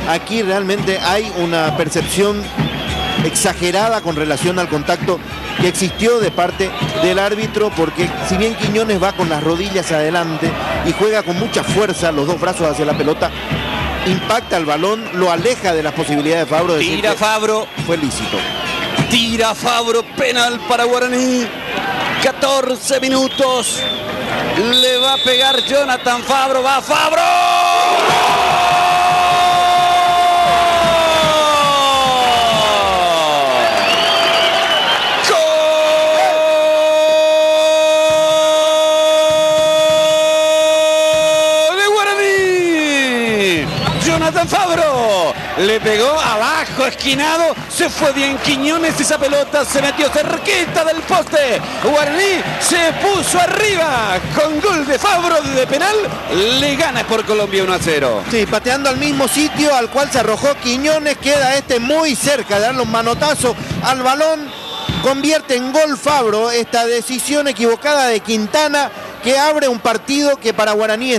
Aquí realmente hay una percepción exagerada con relación al contacto que existió de parte del árbitro, porque si bien Quiñones va con las rodillas adelante y juega con mucha fuerza los dos brazos hacia la pelota, impacta el balón, lo aleja de las posibilidades de Fabro de tira Fabro, fue lícito. Tira Fabro, penal para Guaraní. 14 minutos. Le va a pegar Jonathan Fabro, va Fabro. Jonathan Fabro le pegó abajo, esquinado, se fue bien Quiñones, esa pelota se metió cerquita del poste. Guaraní se puso arriba con gol de Fabro de penal, le gana por Colombia 1-0. Sí, pateando al mismo sitio al cual se arrojó Quiñones, queda muy cerca de darle un manotazo al balón, convierte en gol Fabro esta decisión equivocada de Quintana que abre un partido que para Guaraní